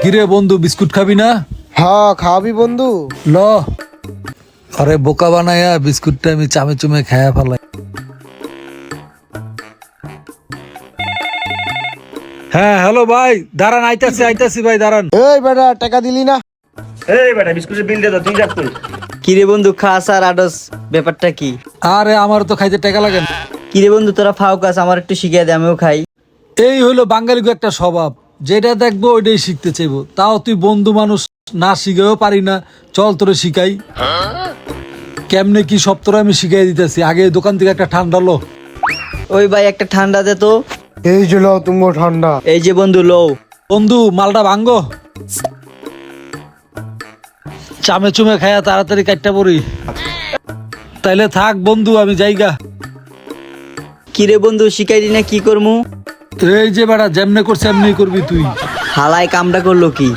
কিরে বন্ধু বিস্কুট খাবি না? হ্যাঁ খাবি বন্ধু। ল আরে বোকা বানায়া বিস্কুটটা আমি চামে চুমে খায়া ফেলাই। হ্যাঁ হ্যালো ভাই, দাঁড়ান, আইতাছি ভাই, দাঁড়ান। এই বেটা টাকা দিলি না? এই বেটা বিস্কুটের বিল দে তো, তুই যাস কই? কিরে বন্ধু খাস আর আডস, ব্যাপারটা কি? আরে আমার তো খাইতে টাকা লাগে না। কিরে বন্ধু তোরা ফাও কাস, আমার একটু শিখিয়ে দে, আমিও খাই। এই হইলো বাঙালি একটা স্বভাব, যেটা দেখবো ওইটাই শিখতে চাইবো। তাও তুই বন্ধু মানুষ, না শিখেও পারি না, চল তোরে শিখাই। কেমনে কি সব তোরা আমি শিখাই দিতেছি। আগে দোকান থেকে একটা ঠান্ডা লো। ওই ভাই একটা ঠান্ডা দে তো। এই যে লো তুমি ঠান্ডা। এই যে বন্ধু লো। বন্ধু মালটা ভাঙ্গো, চামে চুমে খায়া তাড়াতাড়ি কাটটা পড়ি। তাইলে থাক বন্ধু, আমি যাইগা। কিরে বন্ধু শিখাই দি না, কি করমু? এই যে বেটা যেমনে করছে এমনি করবি তুই। হালাই কামটা করলো কি?